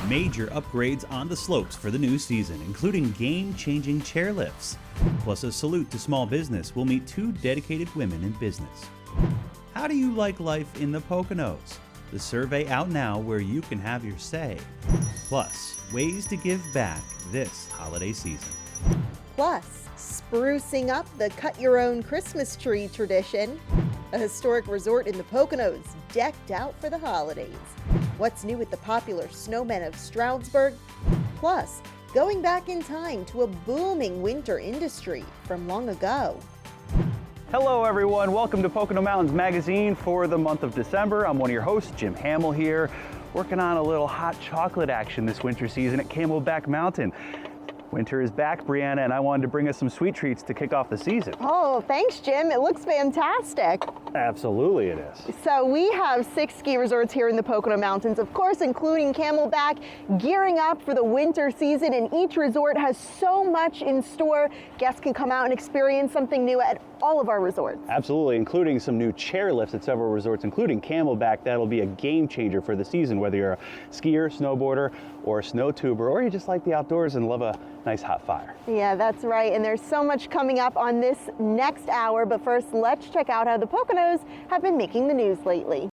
Major upgrades on the slopes for the new season, including game-changing chairlifts. Plus, a salute to small business will meet 2 dedicated women in business. How do you like life in the Poconos? The survey out now where you can have your say. Plus, ways to give back this holiday season. Plus, sprucing up the cut-your-own Christmas tree tradition. A historic resort in the Poconos decked out for the holidays. What's new with the popular Snowmen of Stroudsburg? Plus, going back in time to a booming winter industry from long ago. Hello everyone, welcome to Pocono Mountains Magazine for the month of December. I'm one of your hosts, Jim Hamill here, working on a little hot chocolate action this winter season at Camelback Mountain. Winter is back, Brianna, and I wanted to bring us some sweet treats to kick off the season. Oh, thanks, Jim. It looks fantastic. Absolutely it is. So we have 6 ski resorts here in the Pocono Mountains, of course, including Camelback, gearing up for the winter season, and each resort has so much in store. Guests can come out and experience something new at all of our resorts. Absolutely, including some new chairlifts at several resorts, including Camelback. That'll be a game changer for the season, whether you're a skier, snowboarder, or a snow tuber, or you just like the outdoors and love a nice hot fire. Yeah, that's right. And there's so much coming up on this next hour. But first, let's check out how the Poconos have been making the news lately.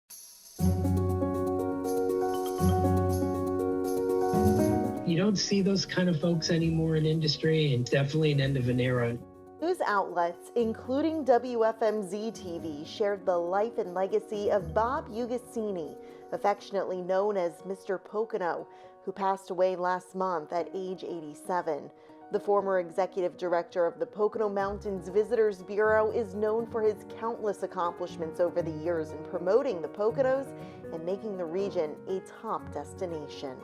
You don't see those kind of folks anymore in industry, and definitely an end of an era. News outlets, including WFMZ TV, shared the life and legacy of Bob Ugassini, affectionately known as Mr. Pocono, who passed away last month at age 87. The former executive director of the Pocono Mountains Visitors Bureau is known for his countless accomplishments over the years in promoting the Poconos and making the region a top destination.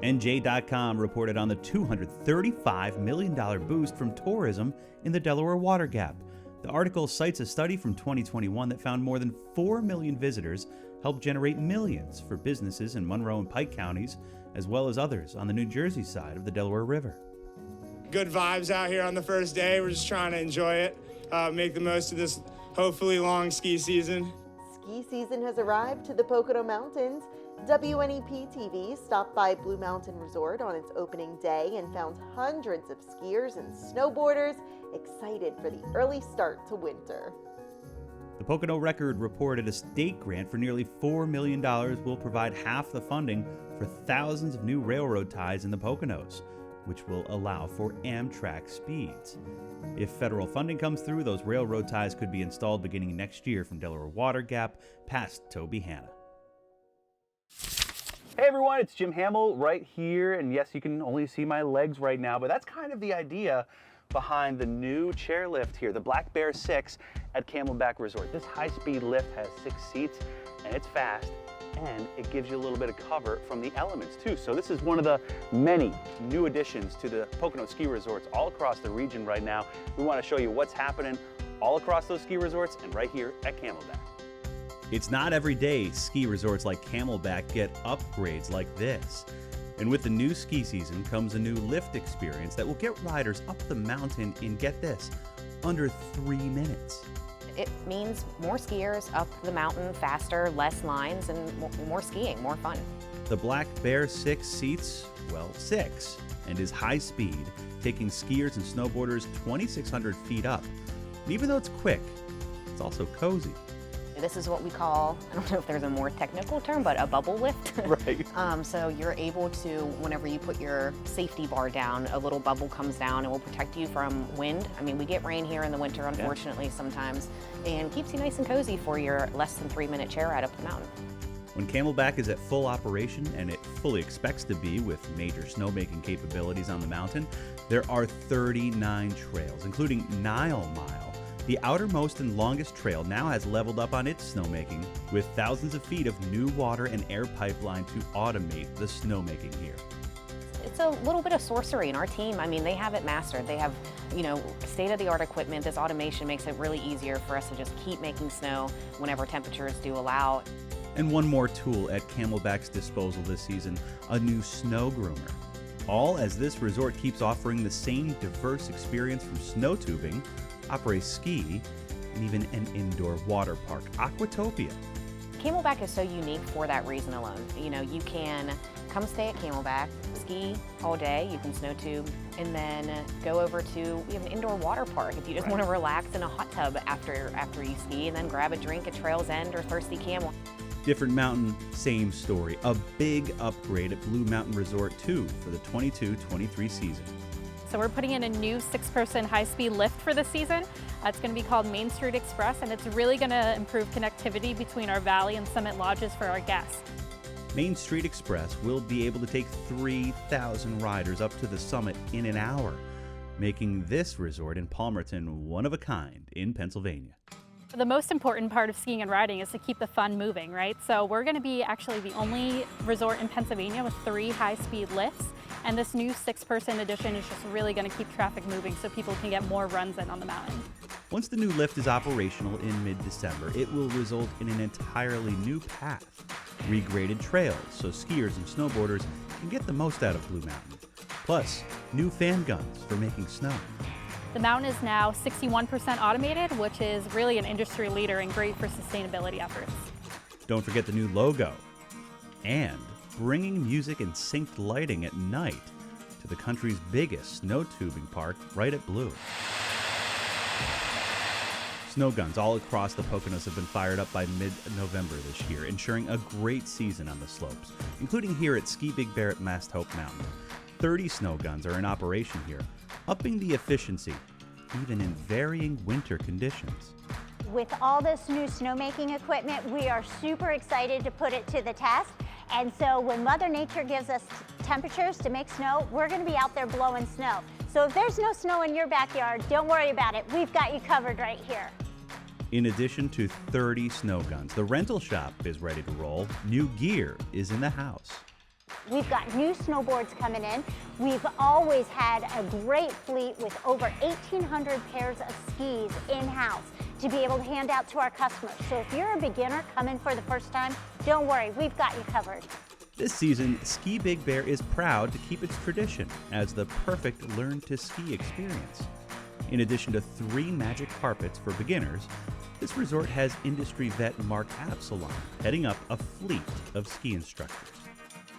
NJ.com reported on the $235 million boost from tourism in the Delaware Water Gap. The article cites a study from 2021 that found more than 4 million visitors helped generate millions for businesses in Monroe and Pike counties, as well as others on the New Jersey side of the Delaware River. Good vibes out here on the first day. We're just trying to enjoy it, make the most of this hopefully long ski season. Ski season has arrived to the Pocono Mountains. WNEP TV stopped by Blue Mountain Resort on its opening day and found hundreds of skiers and snowboarders excited for the early start to winter. The Pocono Record reported a state grant for nearly $4 million will provide half the funding for thousands of new railroad ties in the Poconos, which will allow for Amtrak speeds. If federal funding comes through, those railroad ties could be installed beginning next year from Delaware Water Gap past Tobyhanna. Hey everyone, it's Jim Hamill right here, and yes, you can only see my legs right now, but that's kind of the idea behind the new chairlift here, the Black Bear 6 at Camelback Resort. This high-speed lift has 6 seats, and it's fast, and it gives you a little bit of cover from the elements too. So this is one of the many new additions to the Pocono ski resorts all across the region right now. We want to show you what's happening all across those ski resorts and right here at Camelback. It's not every day ski resorts like Camelback get upgrades like this. And with the new ski season comes a new lift experience that will get riders up the mountain in, get this, under 3 minutes. It means more skiers up the mountain faster, less lines, and more skiing, more fun. The Black Bear 6 seats, well, 6, and is high speed, taking skiers and snowboarders 2,600 feet up. And even though it's quick, it's also cozy. This is what we call, I don't know if there's a more technical term, but a bubble lift. Right. So you're able to, whenever you put your safety bar down, a little bubble comes down and will protect you from wind. I mean, we get rain here in the winter, unfortunately, sometimes, and keeps you nice and cozy for your less than 3-minute chair ride up the mountain. When Camelback is at full operation, and it fully expects to be with major snowmaking capabilities on the mountain, there are 39 trails, including Nile Mile. The outermost and longest trail now has leveled up on its snowmaking, with thousands of feet of new water and air pipeline to automate the snowmaking here. It's a little bit of sorcery, and our team, I mean, they have it mastered. They have, state-of-the-art equipment. This automation makes it really easier for us to just keep making snow whenever temperatures do allow. And one more tool at Camelback's disposal this season, a new snow groomer. All as this resort keeps offering the same diverse experience from snow tubing, après-ski, and even an indoor water park, Aquatopia. Camelback is so unique for that reason alone. You can come stay at Camelback, ski all day, you can snow tube, and then go over to, we have an indoor water park if you just want to relax in a hot tub after you ski, and then grab a drink at Trail's End or Thirsty Camel. Different mountain, same story. A big upgrade at Blue Mountain Resort 2 for the 22-23 season. So we're putting in a new 6-person high-speed lift for this season. It's going to be called Main Street Express, and it's really going to improve connectivity between our valley and summit lodges for our guests. Main Street Express will be able to take 3,000 riders up to the summit in an hour, making this resort in Palmerton one of a kind in Pennsylvania. The most important part of skiing and riding is to keep the fun moving, right? So we're going to be actually the only resort in Pennsylvania with 3 high-speed lifts, and this new 6-person edition is just really going to keep traffic moving so people can get more runs in on the mountain. Once the new lift is operational in mid-December, it will result in an entirely new path, regraded trails so skiers and snowboarders can get the most out of Blue Mountain, plus new fan guns for making snow. The mountain is now 61% automated, which is really an industry leader and great for sustainability efforts. Don't forget the new logo, and bringing music and synced lighting at night to the country's biggest snow tubing park right at Blue. Snow guns all across the Poconos have been fired up by mid-November this year, ensuring a great season on the slopes, including here at Ski Big Bear at Masthope Mountain. 30 snow guns are in operation here, upping the efficiency, even in varying winter conditions. With all this new snowmaking equipment, we are super excited to put it to the test. And so when Mother Nature gives us temperatures to make snow, we're going to be out there blowing snow. So if there's no snow in your backyard, don't worry about it. We've got you covered right here. In addition to 30 snow guns, the rental shop is ready to roll. New gear is in the house. We've got new snowboards coming in. We've always had a great fleet with over 1,800 pairs of skis in-house to be able to hand out to our customers. So if you're a beginner coming for the first time, don't worry, we've got you covered. This season, Ski Big Bear is proud to keep its tradition as the perfect learn-to-ski experience. In addition to 3 magic carpets for beginners, this resort has industry vet Mark Absalom heading up a fleet of ski instructors.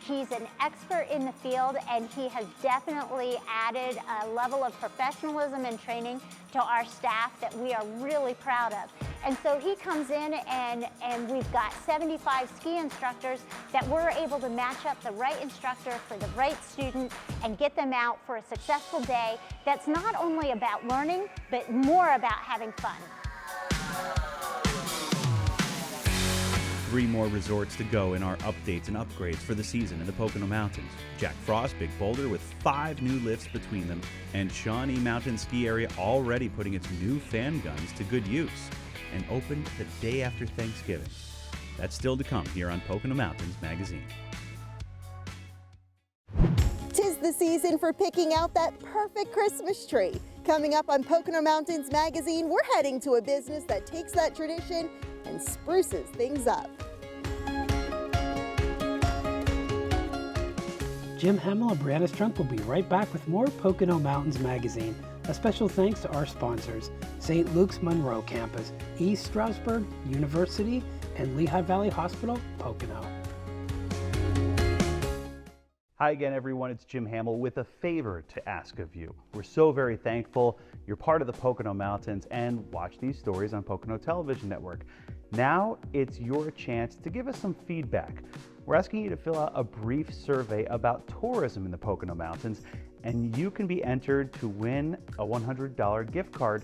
He's an expert in the field, and he has definitely added a level of professionalism and training to our staff that we are really proud of. And so he comes in and we've got 75 ski instructors that we're able to match up the right instructor for the right student and get them out for a successful day that's not only about learning, but more about having fun. 3 more resorts to go in our updates and upgrades for the season in the Pocono Mountains. Jack Frost Big Boulder with 5 new lifts between them, and Shawnee Mountain Ski Area already putting its new fan guns to good use and opened the day after Thanksgiving. That's still to come here on Pocono Mountains Magazine. 'Tis the season for picking out that perfect Christmas tree. Coming up on Pocono Mountains Magazine, we're heading to a business that takes that tradition and spruces things up. Jim Hemmel and Brianna Strunk will be right back with more Pocono Mountains Magazine. A special thanks to our sponsors, St. Luke's Monroe Campus, East Stroudsburg University, and Lehigh Valley Hospital, Pocono. Hi again, everyone. It's Jim Hamill with a favor to ask of you. We're so very thankful you're part of the Pocono Mountains and watch these stories on Pocono Television Network. Now it's your chance to give us some feedback. We're asking you to fill out a brief survey about tourism in the Pocono Mountains, and you can be entered to win a $100 gift card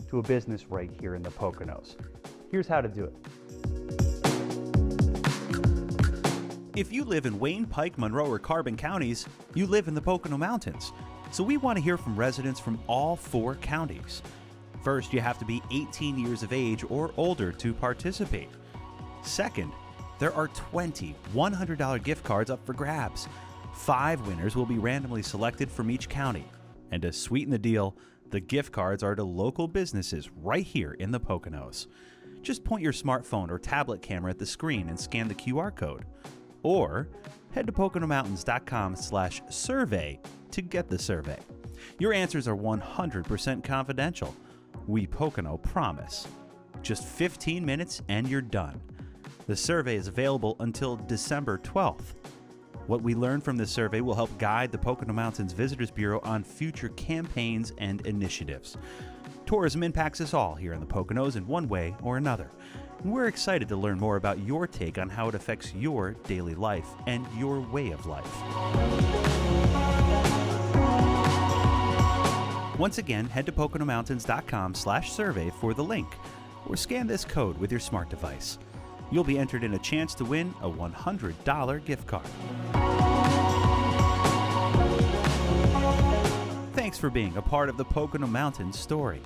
to a business right here in the Poconos. Here's how to do it. If you live in Wayne, Pike, Monroe, or Carbon counties, you live in the Pocono Mountains. So we want to hear from residents from all 4 counties. First, you have to be 18 years of age or older to participate. Second, there are 20 $100 gift cards up for grabs. 5 winners will be randomly selected from each county. And to sweeten the deal, the gift cards are to local businesses right here in the Poconos. Just point your smartphone or tablet camera at the screen and scan the QR code. Or head to PoconoMountains.com/survey to get the survey. Your answers are 100% confidential. We Pocono promise. Just 15 minutes and you're done. The survey is available until December 12th. What we learn from this survey will help guide the Pocono Mountains Visitors Bureau on future campaigns and initiatives. Tourism impacts us all here in the Poconos in one way or another. And we're excited to learn more about your take on how it affects your daily life and your way of life. Once again, head to PoconoMountains.com/survey for the link, or scan this code with your smart device. You'll be entered in a chance to win a $100 gift card. Thanks for being a part of the Pocono Mountains story.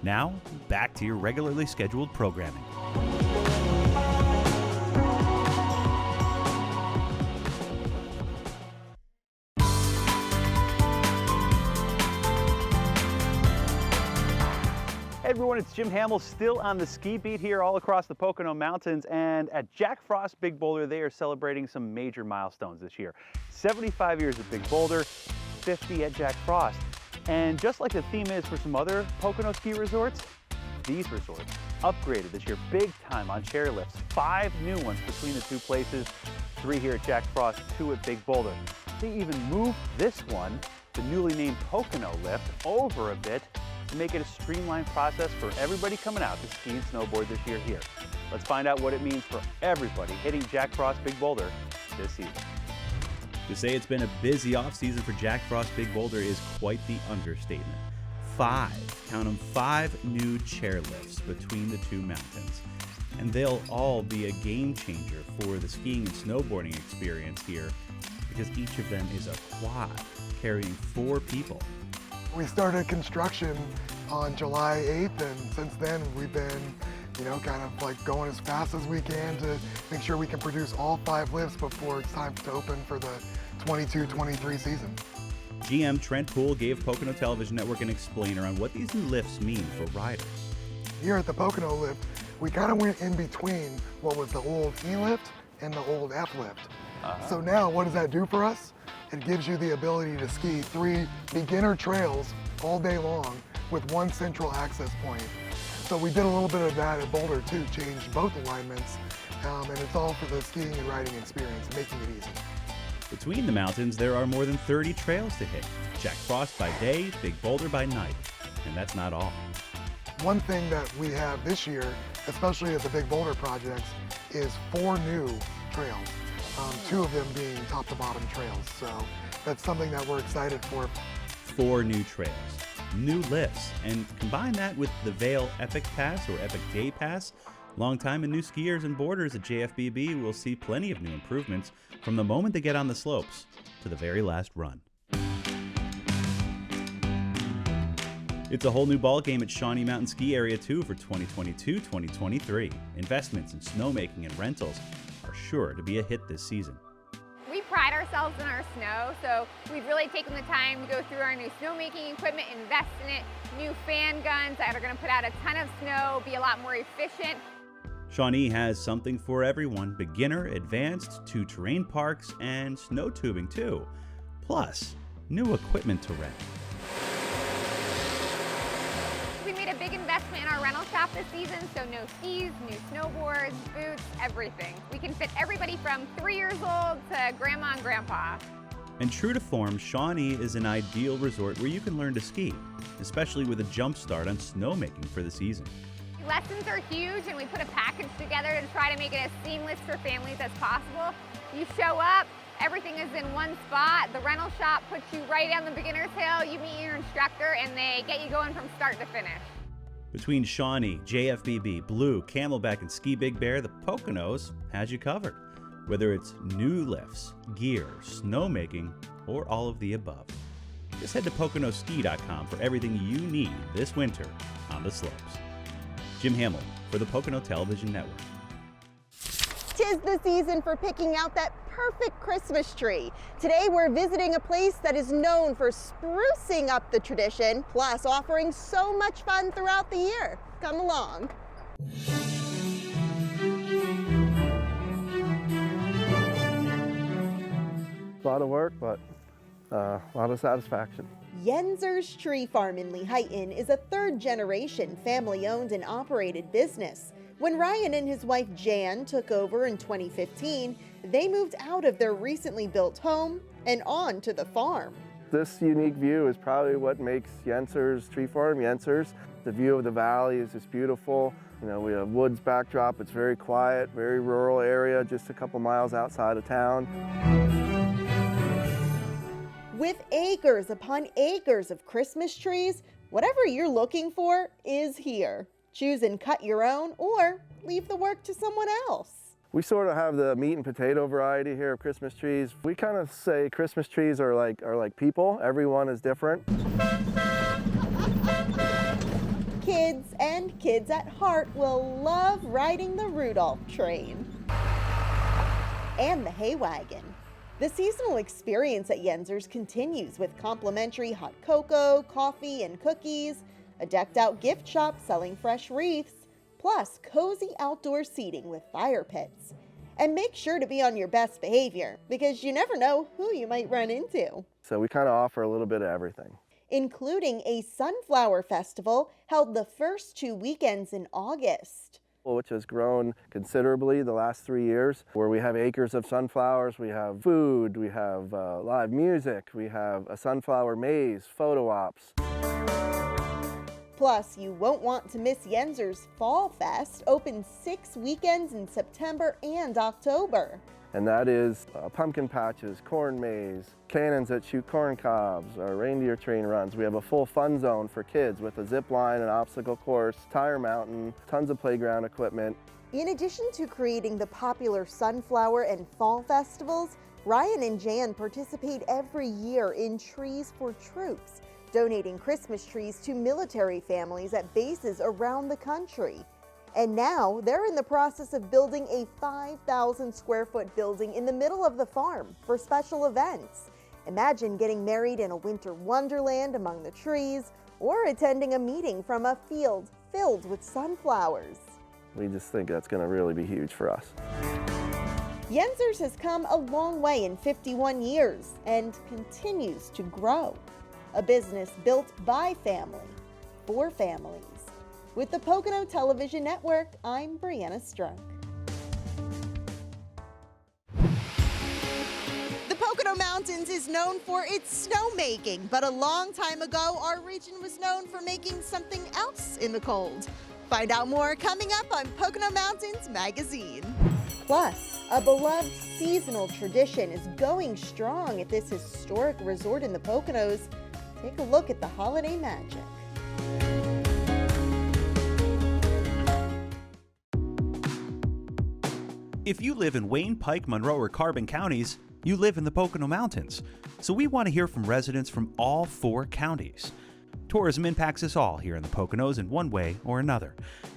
Now, back to your regularly scheduled programming. Hey everyone, it's Jim Hamill, still on the ski beat here all across the Pocono Mountains, and at Jack Frost Big Boulder they are celebrating some major milestones this year. 75 years at Big Boulder, 50 at Jack Frost. And just like the theme is for some other Pocono ski resorts, these resorts upgraded this year big time on chairlifts. 5 new ones between the two places, 3 here at Jack Frost, 2 at Big Boulder. They even moved this one, the newly named Pocono lift, over a bit to make it a streamlined process for everybody coming out to ski and snowboard this year here. Let's find out what it means for everybody hitting Jack Frost Big Boulder this season. To say it's been a busy off-season for Jack Frost Big Boulder is quite the understatement. 5, count them, 5 new chairlifts between the two mountains. And they'll all be a game changer for the skiing and snowboarding experience here, because each of them is a quad carrying 4 people. We started construction on July 8th, and since then we've been, kind of like going as fast as we can to make sure we can produce all 5 lifts before it's time to open for the 22-23 season. GM Trent Poole gave Pocono Television Network an explainer on what these new lifts mean for riders. Here at the Pocono lift, we kind of went in between what was the old E lift and the old F lift. So now what does that do for us? It gives you the ability to ski 3 beginner trails all day long with 1 central access point. So we did a little bit of that at Boulder too, changed both alignments, and it's all for the skiing and riding experience, making it easy. Between the mountains, there are more than 30 trails to hit. Jack Frost by day, Big Boulder by night. And that's not all. One thing that we have this year, especially at the Big Boulder projects, is 4 new trails. 2 of them being top to bottom trails. So that's something that we're excited for. 4 new trails, new lifts, and combine that with the Vail Epic Pass or Epic Day Pass. Longtime and new skiers and boarders at JFBB will see plenty of new improvements from the moment they get on the slopes to the very last run. It's a whole new ballgame at Shawnee Mountain Ski Area too for 2022-2023. Investments in snowmaking and rentals are sure to be a hit this season. We pride ourselves in our snow, so we've really taken the time to go through our new snowmaking equipment, invest in it, new fan guns that are going to put out a ton of snow, be a lot more efficient. Shawnee has something for everyone, beginner, advanced, 2 terrain parks, and snow tubing too. Plus, new equipment to rent. We made a big investment in our rental shop this season, so no skis, new snowboards, boots, everything. We can fit everybody from 3 years old to grandma and grandpa. And true to form, Shawnee is an ideal resort where you can learn to ski, especially with a jump start on snowmaking for the season. Lessons are huge, and we put a package together to try to make it as seamless for families as possible. You show up, everything is in one spot. The rental shop puts you right down the beginner's hill, you meet your instructor, and they get you going from start to finish. Between Shawnee, JFBB, Blue, Camelback, and Ski Big Bear, the Poconos has you covered. Whether it's new lifts, gear, snowmaking, or all of the above. Just head to PoconoSki.com for everything you need this winter on the slopes. Jim Hamill for the Pocono Television Network. 'Tis the season for picking out that perfect Christmas tree. Today we're visiting a place that is known for sprucing up the tradition, plus offering so much fun throughout the year. Come along. A lot of work, but a lot of satisfaction. Yenser's Tree Farm in Lehighton is a 3rd-generation family-owned and operated business. When Ryan and his wife Jan took over in 2015, they moved out of their recently built home and on to the farm. This unique view is probably what makes Yenser's tree farm Yenser's. The view of the valley is just beautiful. You know, we have woods backdrop. It's very quiet, very rural area, just a couple miles outside of town. With acres upon acres of Christmas trees, whatever you're looking for is here. Choose and cut your own or leave the work to someone else. We sort of have the meat and potato variety here of Christmas trees. We kind of say Christmas trees are like people. Everyone is different. Kids and kids at heart will love riding the Rudolph train and the hay wagon. The seasonal experience at Yenser's continues with complimentary hot cocoa, coffee, and cookies, a decked out gift shop selling fresh wreaths, plus cozy outdoor seating with fire pits. And make sure to be on your best behavior because you never know who you might run into. So we kind of offer a little bit of everything, including a sunflower festival held the first 2 weekends in August, which has grown considerably the last 3 years, where we have acres of sunflowers, we have food, we have live music, we have a sunflower maze, photo ops. Plus, you won't want to miss Yenser's Fall Fest, open 6 weekends in September and October. And that is pumpkin patches, corn maze, cannons that shoot corn cobs, our reindeer train runs. We have a full fun zone for kids with a zip line, an obstacle course, tire mountain, tons of playground equipment. In addition to creating the popular sunflower and fall festivals, Ryan and Jan participate every year in Trees for Troops, donating Christmas trees to military families at bases around the country. And now they're in the process of building a 5,000 square foot building in the middle of the farm for special events. Imagine getting married in a winter wonderland among the trees or attending a meeting from a field filled with sunflowers. We just think that's going to really be huge for us. Yenser's has come a long way in 51 years and continues to grow. A business built by family, for families. With the Pocono Television Network, I'm Brianna Strunk. The Pocono Mountains is known for its snowmaking, but a long time ago, our region was known for making something else in the cold. Find out more coming up on Pocono Mountains Magazine. Plus, a beloved seasonal tradition is going strong at this historic resort in the Poconos. Take a look at the holiday magic. If you live in Wayne, Pike, Monroe, or Carbon counties, you live in the Pocono Mountains. So we want to hear from residents from all 4 counties. Tourism impacts us all here in the Poconos in one way or another.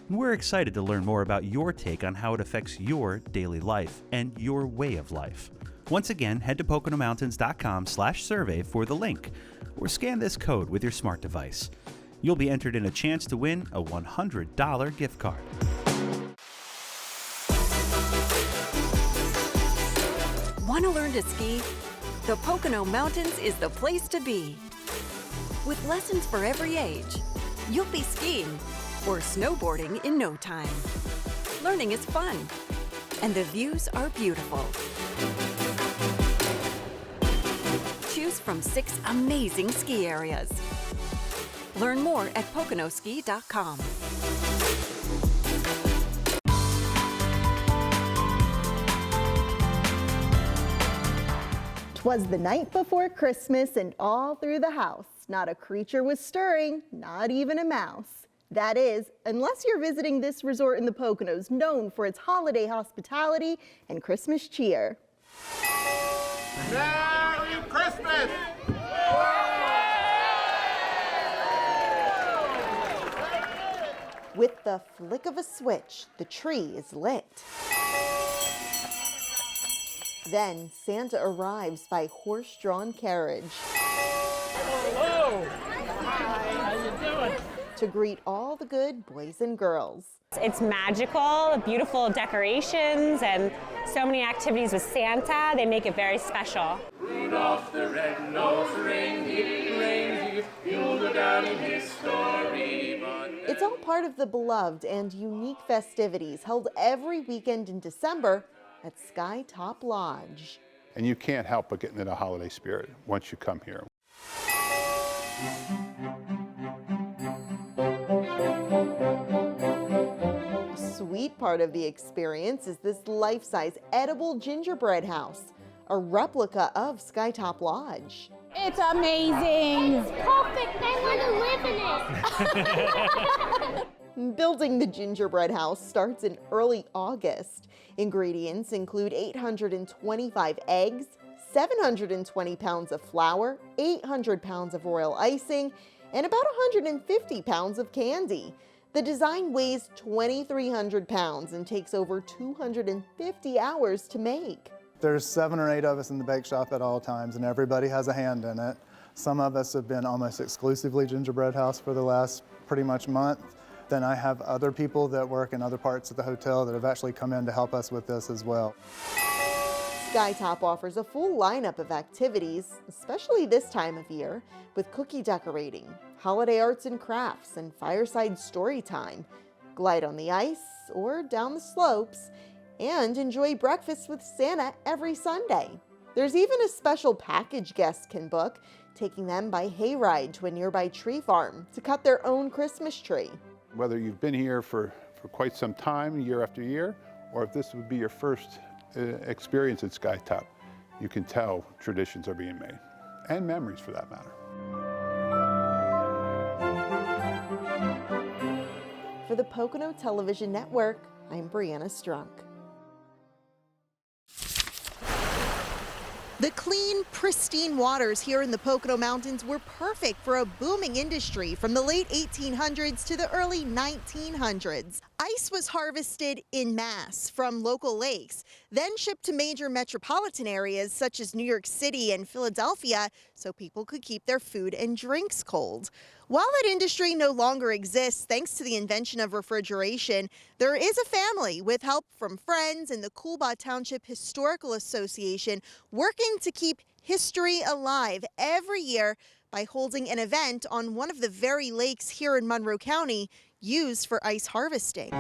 And we're excited to learn more about your take on how it affects your daily life and your way of life. Once again, head to PoconoMountains.com/survey for the link, or scan this code with your smart device. You'll be entered in a chance to win a $100 gift card. Want to learn to ski? The Pocono Mountains is the place to be. With lessons for every age, you'll be skiing or snowboarding in no time. Learning is fun, and the views are beautiful. Choose from 6 amazing ski areas. Learn more at PoconoSki.com. 'Twas the night before Christmas, and all through the house, not a creature was stirring, not even a mouse. That is, unless you're visiting this resort in the Poconos, known for its holiday hospitality and Christmas cheer. Merry Christmas! With the flick of a switch, the tree is lit. Then Santa arrives by horse-drawn carriage. Hello! How you doing? To greet all the good boys and girls. It's magical, beautiful decorations, and so many activities with Santa. They make it very special. Rudolph the red-nosed reindeer, you'll go down in history. It's all part of the beloved and unique festivities held every weekend in December at Skytop Lodge. And you can't help but get into the holiday spirit once you come here. Sweet part of the experience is this life-size edible gingerbread house, a replica of Skytop Lodge. It's amazing. It's perfect. I want to live in it. Building the gingerbread house starts in early August. Ingredients include 825 eggs, 720 pounds of flour, 800 pounds of royal icing, and about 150 pounds of candy. The design weighs 2,300 pounds and takes over 250 hours to make. There's 7 or 8 of us in the bake shop at all times, and everybody has a hand in it. Some of us have been almost exclusively gingerbread house for the last pretty much month. Then I have other people that work in other parts of the hotel that have actually come in to help us with this as well. Skytop offers a full lineup of activities, especially this time of year, with cookie decorating, holiday arts and crafts, and fireside story time. Glide on the ice or down the slopes, and enjoy breakfast with Santa every Sunday. There's even a special package guests can book, taking them by hayride to a nearby tree farm to cut their own Christmas tree. Whether you've been here for quite some time, year after year, or if this would be your first experience at Skytop, you can tell traditions are being made, and memories for that matter. For the Pocono Television Network, I'm Brianna Strunk. The clean, pristine waters here in the Pocono Mountains were perfect for a booming industry from the late 1800s to the early 1900s. Ice was harvested en masse from local lakes, then shipped to major metropolitan areas such as New York City and Philadelphia so people could keep their food and drinks cold. While that industry no longer exists thanks to the invention of refrigeration, there is a family with help from friends and the Coolbaugh Township Historical Association working to keep history alive every year by holding an event on one of the very lakes here in Monroe County used for ice harvesting.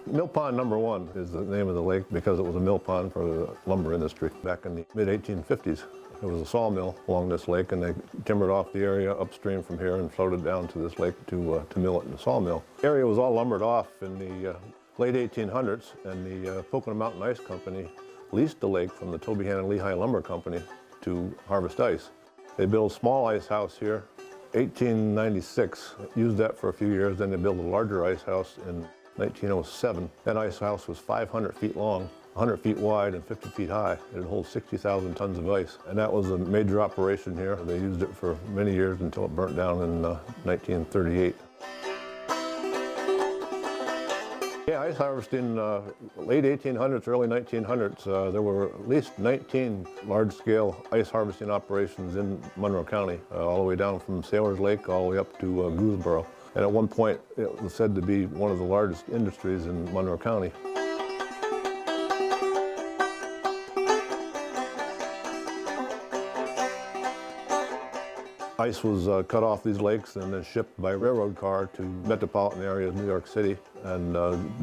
Mill Pond number 1 is the name of the lake because it was a mill pond for the lumber industry. Back in the mid-1850s, there was a sawmill along this lake, and they timbered off the area upstream from here and floated down to this lake to mill it in the sawmill. The area was all lumbered off in the late 1800s, and the Pocono Mountain Ice Company leased the lake from the Tobyhanna Lehigh Lumber Company to harvest ice. They built a small ice house here, 1896, used that for a few years, then they built a larger ice house in 1907. That ice house was 500 feet long, 100 feet wide, and 50 feet high. It holds 60,000 tons of ice. And that was a major operation here. They used it for many years until it burnt down in 1938. Yeah, ice harvesting, late 1800s, early 1900s, there were at least 19 large-scale ice harvesting operations in Monroe County, all the way down from Sailors Lake all the way up to Gooseboro. And at one point, it was said to be one of the largest industries in Monroe County. Ice was cut off these lakes and then shipped by railroad car to metropolitan areas, New York City, and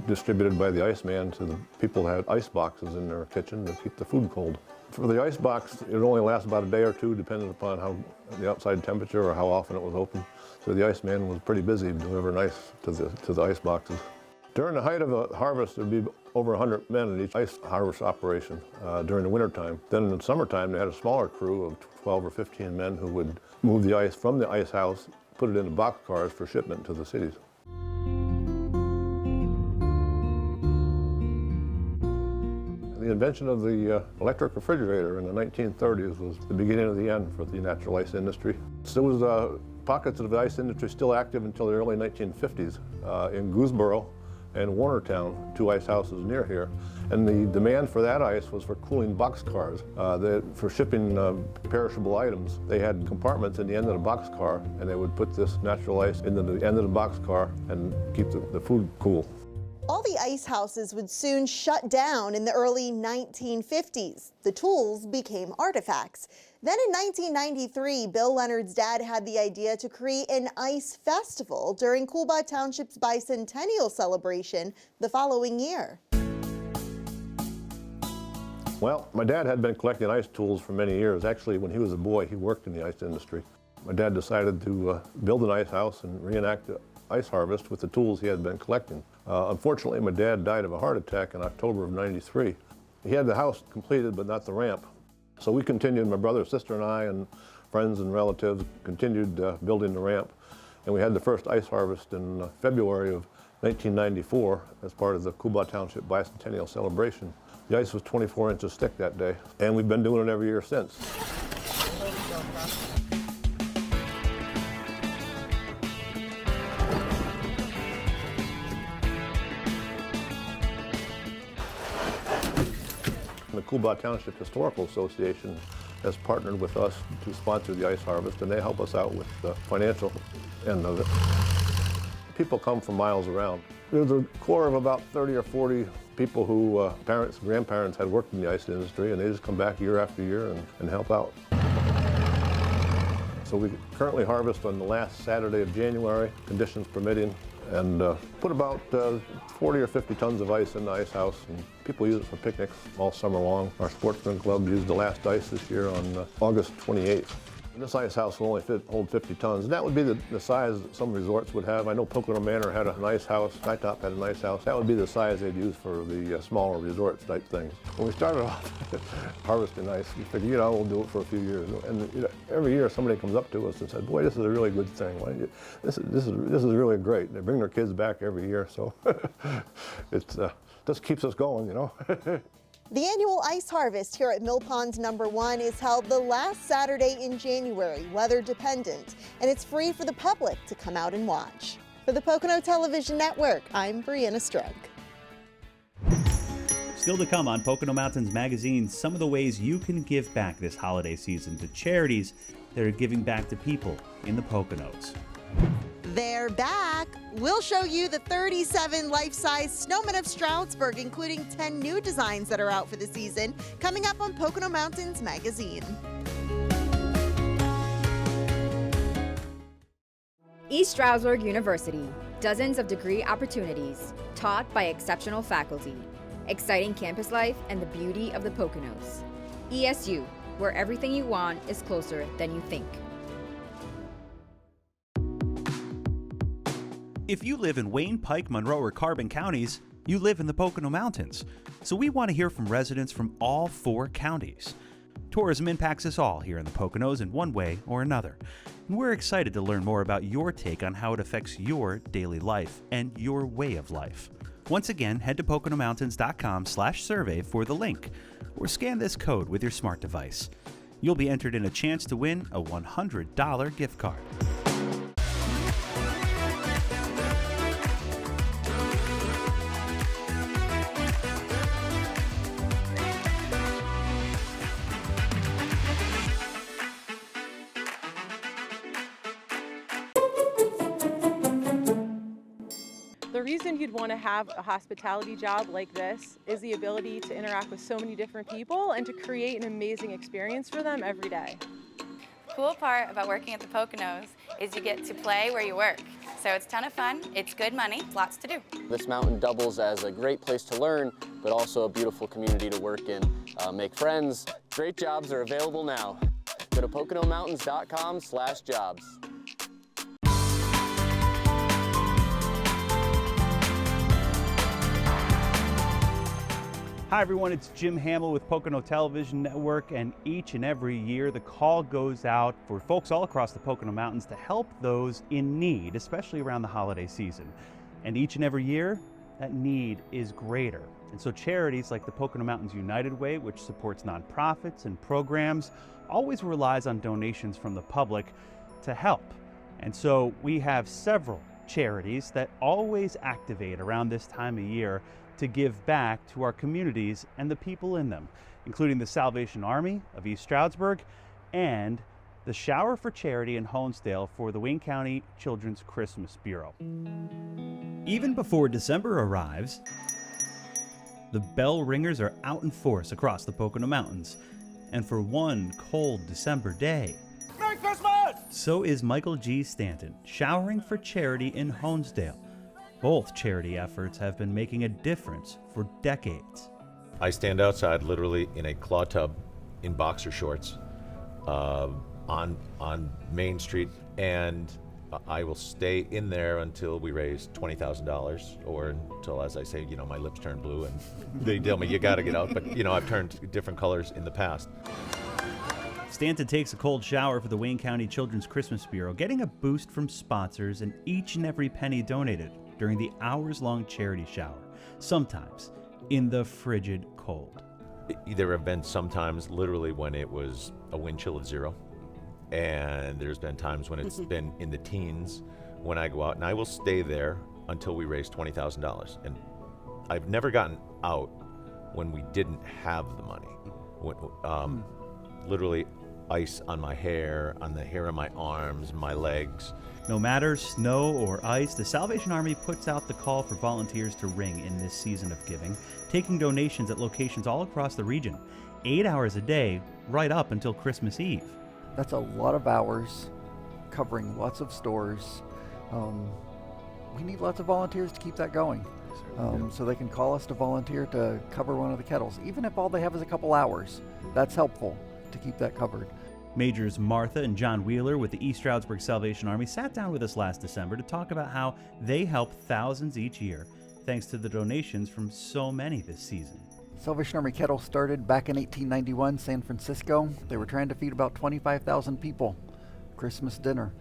distributed by the Iceman to the people who had ice boxes in their kitchen to keep the food cold. For the ice box, it would only last about a day or two, depending upon how the outside temperature or how often it was open. So the Iceman was pretty busy delivering ice to the ice boxes. During the height of the harvest, there'd be over 100 men at each ice harvest operation during the wintertime. Then in the summertime, they had a smaller crew of 12 or 15 men who would move the ice from the ice house, put it into boxcars for shipment to the cities. The invention of the electric refrigerator in the 1930s was the beginning of the end for the natural ice industry. There was pockets of the ice industry still active until the early 1950s in Gooseboro and Warnertown, 2 ice houses near here. And the demand for that ice was for cooling boxcars. For shipping perishable items, they had compartments in the end of the boxcar, and they would put this natural ice into the end of the boxcar and keep the food cool. All the ice houses would soon shut down in the early 1950s. The tools became artifacts. Then in 1993, Bill Leonard's dad had the idea to create an ice festival during Coolbaugh Township's bicentennial celebration the following year. Well, my dad had been collecting ice tools for many years. Actually, when he was a boy, he worked in the ice industry. My dad decided to build an ice house and reenact the ice harvest with the tools he had been collecting. Unfortunately, my dad died of a heart attack in October of '93. He had the house completed, but not the ramp. So we continued, my brother, sister, and I, and friends and relatives, continued building the ramp. And we had the first ice harvest in February of 1994 as part of the Coolbaugh Township bicentennial celebration. The ice was 24 inches thick that day, and we've been doing it every year since. The Coolbaugh Township Historical Association has partnered with us to sponsor the ice harvest, and they help us out with the financial end of it. People come from miles around. There's a core of about 30 or 40 people who parents, grandparents had worked in the ice industry, and they just come back year after year and help out. So we currently harvest on the last Saturday of January, conditions permitting, and put about 40 or 50 tons of ice in the ice house, and people use it for picnics all summer long. Our sportsman club used the last ice this year on August 28th. This ice house will only hold 50 tons, and that would be the size that some resorts would have. I know Pocono Manor had an ice house, Skytop had an ice house. That would be the size they'd use for the smaller resort type things. When we started off harvesting ice, we figured, we'll do it for a few years. And every year somebody comes up to us and said, boy, this is a really good thing. This is really great. They bring their kids back every year, so it just keeps us going, The annual ice harvest here at Mill Pond No. 1 is held the last Saturday in January, weather dependent, and it's free for the public to come out and watch. For the Pocono Television Network, I'm Brianna Strug. Still to come on Pocono Mountains Magazine, some of the ways you can give back this holiday season to charities that are giving back to people in the Poconos. They're back. We'll show you the 37 life-size Snowmen of Stroudsburg, including 10 new designs that are out for the season, coming up on Pocono Mountains Magazine. East Stroudsburg University. Dozens of degree opportunities, taught by exceptional faculty. Exciting campus life and the beauty of the Poconos. ESU, where everything you want is closer than you think. If you live in Wayne, Pike, Monroe, or Carbon counties, you live in the Pocono Mountains. So we want to hear from residents from all 4 counties. Tourism impacts us all here in the Poconos in one way or another. And we're excited to learn more about your take on how it affects your daily life and your way of life. Once again, head to PoconoMountains.com/survey for the link, or scan this code with your smart device. You'll be entered in a chance to win a $100 gift card. The reason you'd want to have a hospitality job like this is the ability to interact with so many different people and to create an amazing experience for them every day. The cool part about working at the Poconos is you get to play where you work. So it's a ton of fun, it's good money, lots to do. This mountain doubles as a great place to learn, but also a beautiful community to work in, make friends. Great jobs are available now. Go to PoconoMountains.com/jobs. Hi everyone, it's Jim Hamill with Pocono Television Network, and each and every year the call goes out for folks all across the Pocono Mountains to help those in need, especially around the holiday season. And each and every year, that need is greater. And so charities like the Pocono Mountains United Way, which supports nonprofits and programs, always relies on donations from the public to help. And so we have several charities that always activate around this time of year to give back to our communities and the people in them, including the Salvation Army of East Stroudsburg and the Shower for Charity in Honesdale for the Wayne County Children's Christmas Bureau. Even before December arrives, the bell ringers are out in force across the Pocono Mountains. And for one cold December day, Merry Christmas! so is Michael G. Stanton, showering for charity in Honesdale. Both charity efforts have been making a difference for decades. I stand outside literally in a claw tub in boxer shorts on Main Street, and I will stay in there until we raise $20,000, or until, as I say, you know, my lips turn blue and they tell me you got to get out. But you know, I've turned different colors in the past. Stanton takes a cold shower for the Wayne County Children's Christmas Bureau, getting a boost from sponsors and each and every penny donated during the hours-long charity shower, sometimes in the frigid cold. There have been some times literally when it was a wind chill of 0. And there's been times when it's been in the teens when I go out, and I will stay there until we raise $20,000. And I've never gotten out when we didn't have the money. Literally ice on my hair, on the hair of my arms, my legs. No matter snow or ice, the Salvation Army puts out the call for volunteers to ring in this season of giving, taking donations at locations all across the region, 8 hours a day, right up until Christmas Eve. That's a lot of hours, covering lots of stores. We need lots of volunteers to keep that going. So they can call us to volunteer to cover one of the kettles. Even if all they have is a couple hours, that's helpful to keep that covered. Majors Martha and John Wheeler with the East Stroudsburg Salvation Army sat down with us last December to talk about how they help thousands each year, thanks to the donations from so many this season. Salvation Army Kettle started back in 1891, San Francisco. They were trying to feed about 25,000 people Christmas dinner.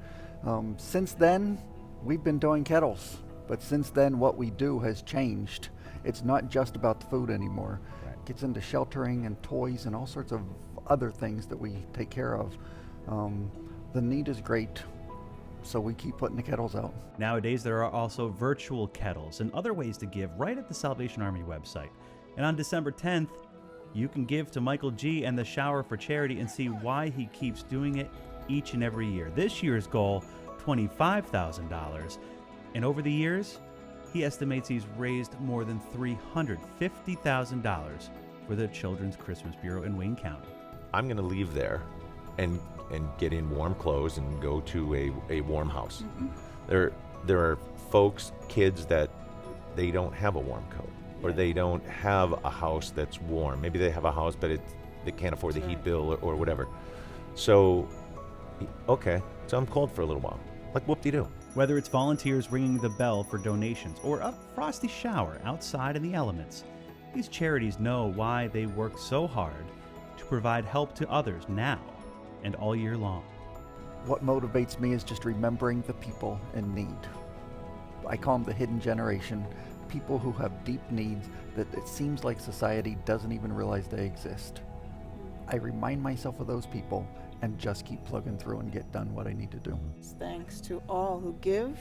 Since then, we've been doing kettles, but since then what we do has changed. It's not just about the food anymore. It gets into sheltering and toys and all sorts of other things that we take care of. The need is great, so we keep putting the kettles out. Nowadays, there are also virtual kettles and other ways to give right at the Salvation Army website. And on December 10th, you can give to Michael G. and the Shower for Charity and see why he keeps doing it each and every year. This year's goal, $25,000. And over the years, he estimates he's raised more than $350,000 for the Children's Christmas Bureau in Wayne County. I'm going to leave there and get in warm clothes and go to a warm house. There are folks, kids, that they don't have a warm coat, or they don't have a house that's warm. Maybe they have a house, but they can't afford the heat bill or whatever. So, okay, so I'm cold for a little while. Like, whoop-de-doo. Whether it's volunteers ringing the bell for donations or a frosty shower outside in the elements, these charities know why they work so hard to provide help to others now and all year long. What motivates me is just remembering the people in need. I call them the hidden generation, people who have deep needs that it seems like society doesn't even realize they exist. I remind myself of those people and just keep plugging through and get done what I need to do. Thanks to all who give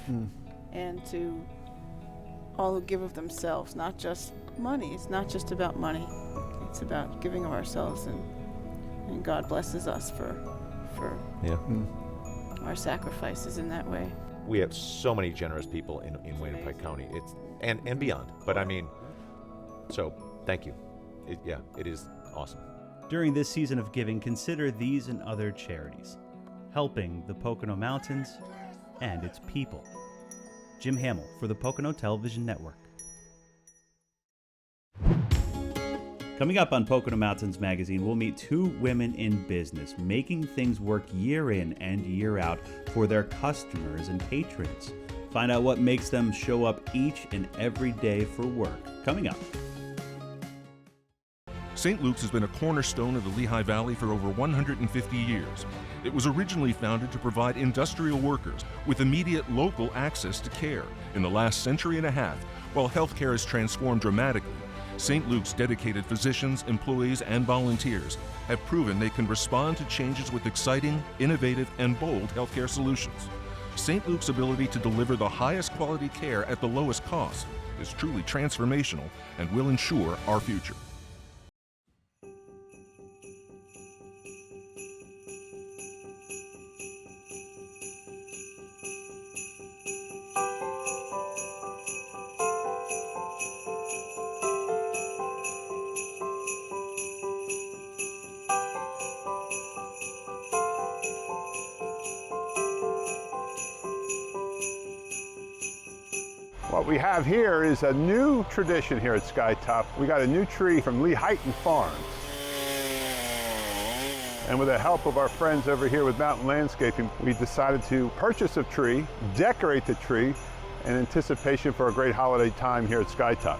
and to all who give of themselves, not just money. It's not just about money. It's about giving of ourselves, and God blesses us for our sacrifices in that way. We have so many generous people in Wayne and Pike County. It's and beyond. But I mean, so thank you. It is awesome. During this season of giving, consider these and other charities, helping the Pocono Mountains and its people. Jim Hamill for the Pocono Television Network. Coming up on Pocono Mountains Magazine, we'll meet two women in business, making things work year in and year out for their customers and patrons. Find out what makes them show up each and every day for work. Coming up. St. Luke's has been a cornerstone of the Lehigh Valley for over 150 years. It was originally founded to provide industrial workers with immediate local access to care. In the last century and a half, while healthcare has transformed dramatically, St. Luke's dedicated physicians, employees, and volunteers have proven they can respond to changes with exciting, innovative, and bold healthcare solutions. St. Luke's ability to deliver the highest quality care at the lowest cost is truly transformational and will ensure our future. What we have here is a new tradition here at Skytop. We got a new tree from Lee Heighton Farms. And with the help of our friends over here with Mountain Landscaping, we decided to purchase a tree, decorate the tree, in anticipation for a great holiday time here at Skytop.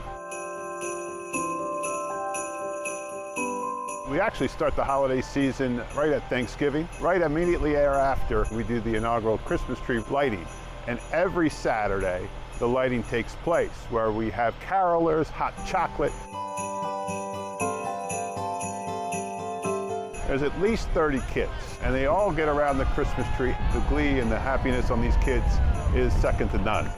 We actually start the holiday season right at Thanksgiving. Right immediately thereafter, we do the inaugural Christmas tree lighting. And every Saturday, the lighting takes place where we have carolers, hot chocolate. There's at least 30 kids, and they all get around the Christmas tree. The glee and the happiness on these kids is second to none.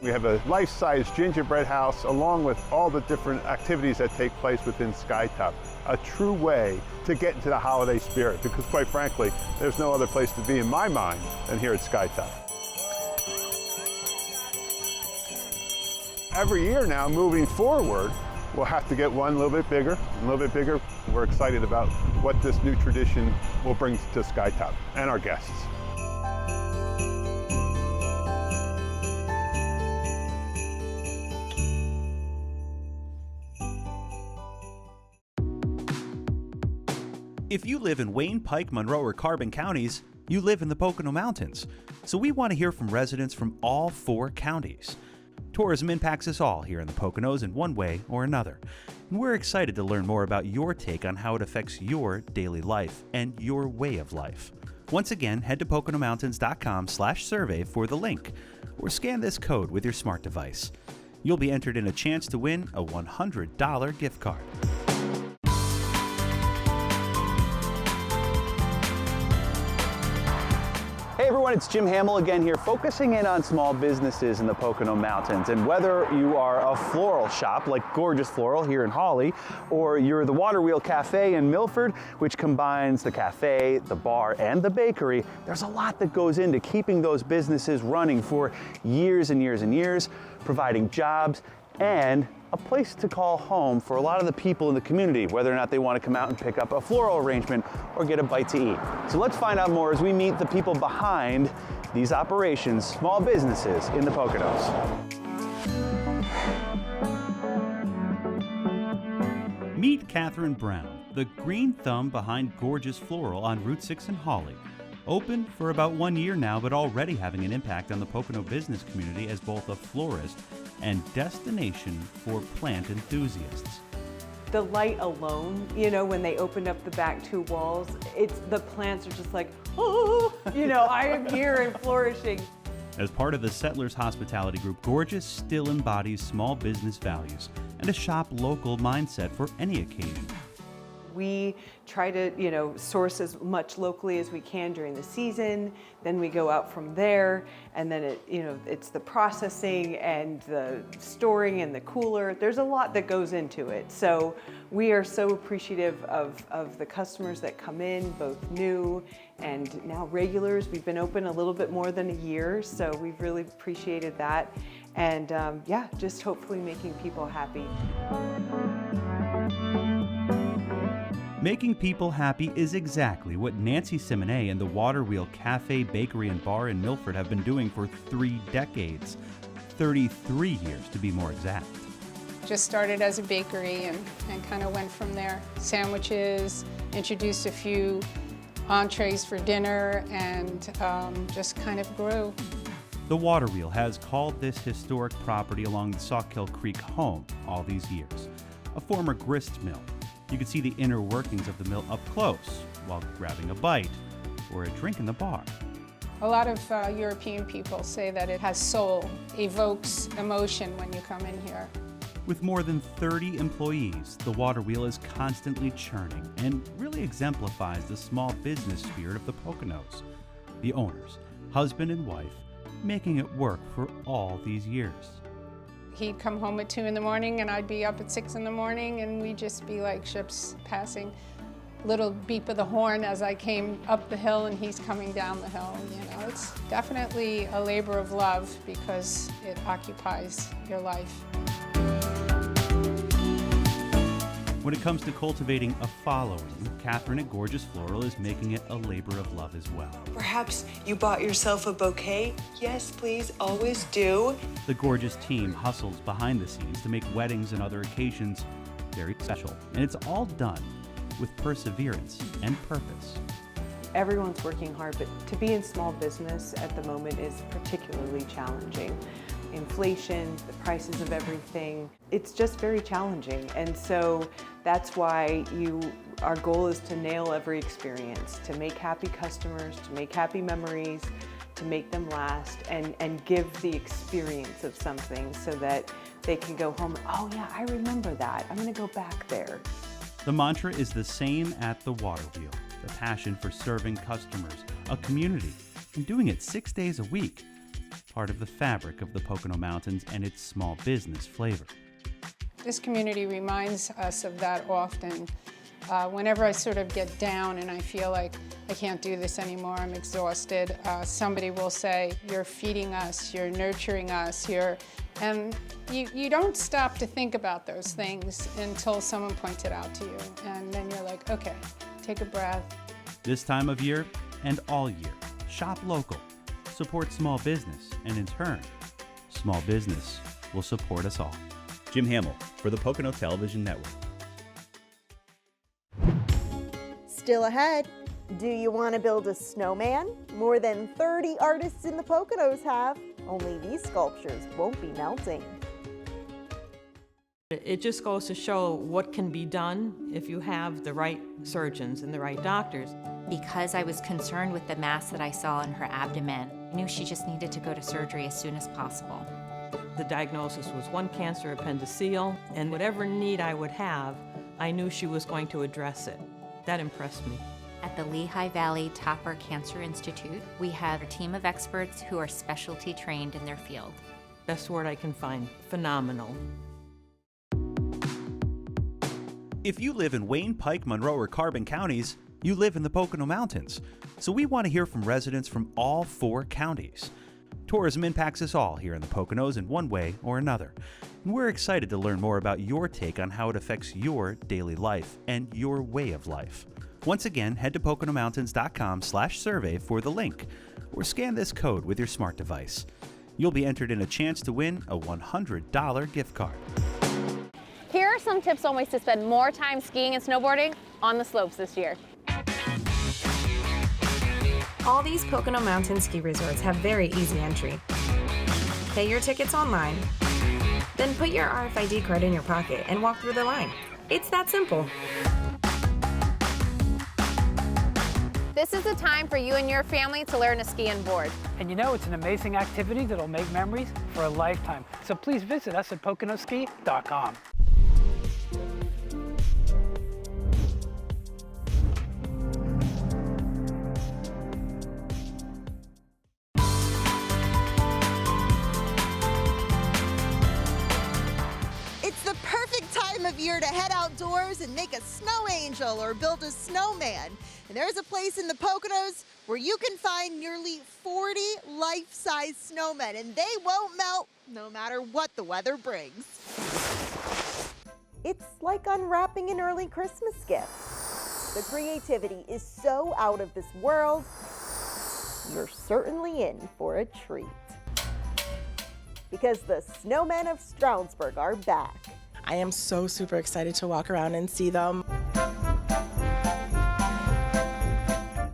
We have a life-size gingerbread house along with all the different activities that take place within Skytop. A true way to get into the holiday spirit, because quite frankly, there's no other place to be in my mind than here at Skytop. Every year now, moving forward, we'll have to get one a little bit bigger, and a little bit bigger. We're excited about what this new tradition will bring to Skytop and our guests. If you live in Wayne, Pike, Monroe, or Carbon counties, you live in the Pocono Mountains. So we want to hear from residents from all 4 counties. Tourism impacts us all here in the Poconos in one way or another. And we're excited to learn more about your take on how it affects your daily life and your way of life. Once again, head to PoconoMountains.com/survey for the link, or scan this code with your smart device. You'll be entered in a chance to win a $100 gift card. Hey everyone, it's Jim Hamill again here, focusing in on small businesses in the Pocono Mountains. And whether you are a floral shop like Gorgeous Floral here in Hawley, or you're the Waterwheel Cafe in Milford, which combines the cafe, the bar, and the bakery, there's a lot that goes into keeping those businesses running for years and years and years, providing jobs and a place to call home for a lot of the people in the community, whether or not they want to come out and pick up a floral arrangement or get a bite to eat. So let's find out more as we meet the people behind these operations, small businesses in the Poconos. Meet Catherine Brown, the green thumb behind Gorgeous Floral on Route 6 in Hawley. Open for about 1 year now, but already having an impact on the Pocono business community as both a florist and destination for plant enthusiasts. The light alone, you know, when they opened up the back 2 walls, the plants are just like, oh, you know, I am here and flourishing. As part of the Settlers Hospitality Group, Gorgeous still embodies small business values and a shop local mindset for any occasion. We try to, you know, source as much locally as we can during the season. Then we go out from there, and then it's the processing and the storing and the cooler. There's a lot that goes into it. So we are so appreciative of the customers that come in, both new and now regulars. We've been open a little bit more than a year, so we've really appreciated that. And yeah, just hopefully making people happy. Making people happy is exactly what Nancy Simonet and the Waterwheel Cafe, Bakery, and Bar in Milford have been doing for 3 decades. 33 years to be more exact. Just started as a bakery and kind of went from there. Sandwiches, introduced a few entrees for dinner, and just kind of grew. The Waterwheel has called this historic property along the Sawkill Creek home all these years. A former grist mill. You can see the inner workings of the mill up close while grabbing a bite or a drink in the bar. A lot of European people say that it has soul, evokes emotion when you come in here. With more than 30 employees, the Waterwheel is constantly churning and really exemplifies the small business spirit of the Poconos. The owners, husband and wife, making it work for all these years. He'd come home at 2 in the morning and I'd be up at 6 in the morning, and we'd just be like ships passing. Little beep of the horn as I came up the hill and he's coming down the hill. You know, it's definitely a labor of love because it occupies your life. When it comes to cultivating a following, Catherine at Gorgeous Floral is making it a labor of love as well. Perhaps you bought yourself a bouquet? Yes, please, always do. The Gorgeous team hustles behind the scenes to make weddings and other occasions very special, and it's all done with perseverance and purpose. Everyone's working hard, but to be in small business at the moment is particularly challenging. Inflation, the prices of everything, it's just very challenging. And so that's why our goal is to nail every experience, to make happy customers, to make happy memories, to make them last, and give the experience of something so that they can go home, oh yeah, I remember that, I'm gonna go back there. The mantra is the same at the Waterwheel, the passion for serving customers, a community, and doing it 6 days a week, part of the fabric of the Pocono Mountains and its small business flavor. This community reminds us of that often. Whenever I sort of get down and I feel like I can't do this anymore, I'm exhausted, somebody will say, you're feeding us, you're nurturing us, and you don't stop to think about those things until someone points it out to you. And then you're like, okay, take a breath. This time of year and all year, shop local, support small business, and in turn, small business will support us all. Jim Hamill for the Pocono Television Network. Still ahead, do you want to build a snowman? More than 30 artists in the Poconos have. Only these sculptures won't be melting. It just goes to show what can be done if you have the right surgeons and the right doctors. Because I was concerned with the mass that I saw in her abdomen, I knew she just needed to go to surgery as soon as possible. The diagnosis was one cancer appendiceal, and whatever need I would have, I knew she was going to address it. That impressed me. At the Lehigh Valley Topper Cancer Institute, we have a team of experts who are specialty trained in their field. Best word I can find, phenomenal. If you live in Wayne, Pike, Monroe, or Carbon counties, you live in the Pocono Mountains. So we want to hear from residents from all 4 counties. Tourism impacts us all here in the Poconos in one way or another. And we're excited to learn more about your take on how it affects your daily life and your way of life. Once again, head to PoconoMountains.com/survey for the link, or scan this code with your smart device. You'll be entered in a chance to win a $100 gift card. Here are some tips on ways to spend more time skiing and snowboarding on the slopes this year. All these Pocono Mountain ski resorts have very easy entry. Pay your tickets online, then put your RFID card in your pocket and walk through the line. It's that simple. This is the time for you and your family to learn to ski and board. And you know, it's an amazing activity that'll make memories for a lifetime. So please visit us at PoconoSki.com. It's the perfect time of year to head outdoors and make a snow angel or build a snowman. And there's a place in the Poconos where you can find nearly 40 life-size snowmen, and they won't melt no matter what the weather brings. It's like unwrapping an early Christmas gift. The creativity is so out of this world, you're certainly in for a treat. Because the Snowmen of Stroudsburg are back. I am so super excited to walk around and see them.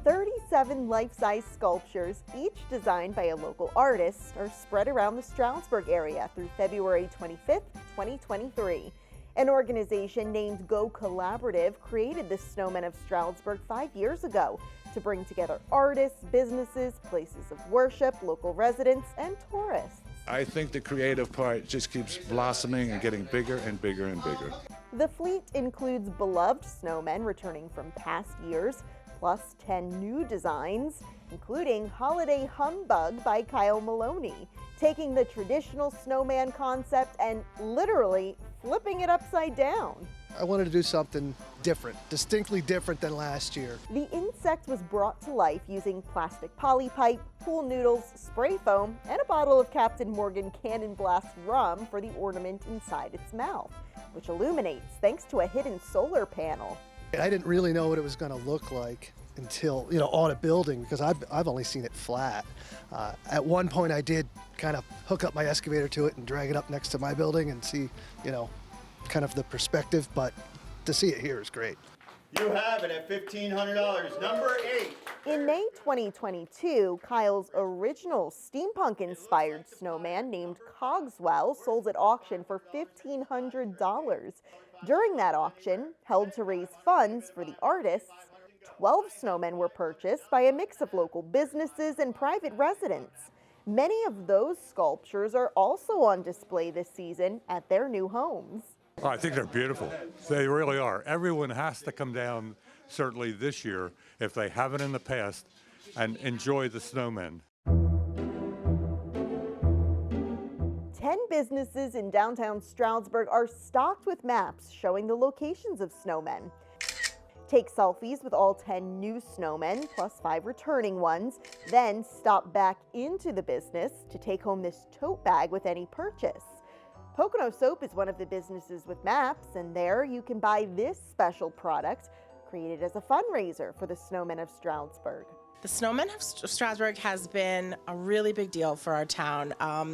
37 life-size sculptures, each designed by a local artist, are spread around the Stroudsburg area through February 25th, 2023. An organization named Go Collaborative created the Snowmen of Stroudsburg 5 years ago to bring together artists, businesses, places of worship, local residents, and tourists. I think the creative part just keeps blossoming and getting bigger and bigger and bigger. The fleet includes beloved snowmen returning from past years, plus 10 new designs, including Holiday Humbug by Kyle Maloney, taking the traditional snowman concept and literally flipping it upside down. I wanted to do something different, distinctly different than last year. The insect was brought to life using plastic poly pipe, pool noodles, spray foam, and a bottle of Captain Morgan Cannon Blast rum for the ornament inside its mouth. which illuminates thanks to a hidden solar panel. I didn't really know what it was going to look like until, on a building, because I've only seen it flat. At one point I did kind of hook up my excavator to it and drag it up next to my building and see, kind of the perspective, but to see it here is great. You have it at $1,500, number 8. In May 2022, Kyle's original steampunk-inspired snowman named Cogswell sold at auction for $1,500. During that auction, held to raise funds for the artists, 12 snowmen were purchased by a mix of local businesses and private residents. Many of those sculptures are also on display this season at their new homes. Oh, I think they're beautiful. They really are. Everyone has to come down, certainly this year, if they haven't in the past, and enjoy the snowmen. 10 businesses in downtown Stroudsburg are stocked with maps showing the locations of snowmen. Take selfies with all 10 new snowmen, plus 5 returning ones, then stop back into the business to take home this tote bag with any purchase. Pocono Soap is one of the businesses with maps, and there you can buy this special product created as a fundraiser for the Snowmen of Stroudsburg. The Snowmen of Stroudsburg has been a really big deal for our town.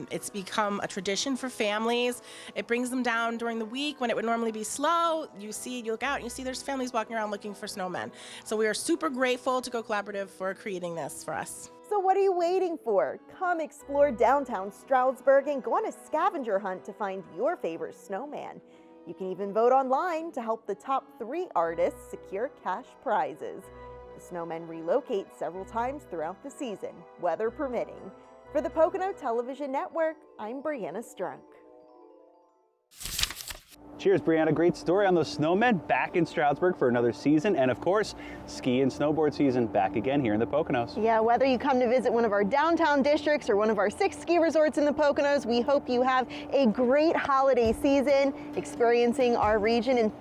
It's become a tradition for families. It brings them down during the week when it would normally be slow. You look out and you see there's families walking around looking for snowmen. So we are super grateful to Go Collaborative for creating this for us. So what are you waiting for? Come explore downtown Stroudsburg and go on a scavenger hunt to find your favorite snowman. You can even vote online to help the top 3 artists secure cash prizes. The snowmen relocate several times throughout the season, weather permitting. For the Pocono Television Network, I'm Brianna Strunk. Cheers, Brianna. Great story on those snowmen back in Stroudsburg for another season. And of course, ski and snowboard season back again here in the Poconos. Yeah, whether you come to visit one of our downtown districts or one of our 6 ski resorts in the Poconos, we hope you have a great holiday season experiencing our region. And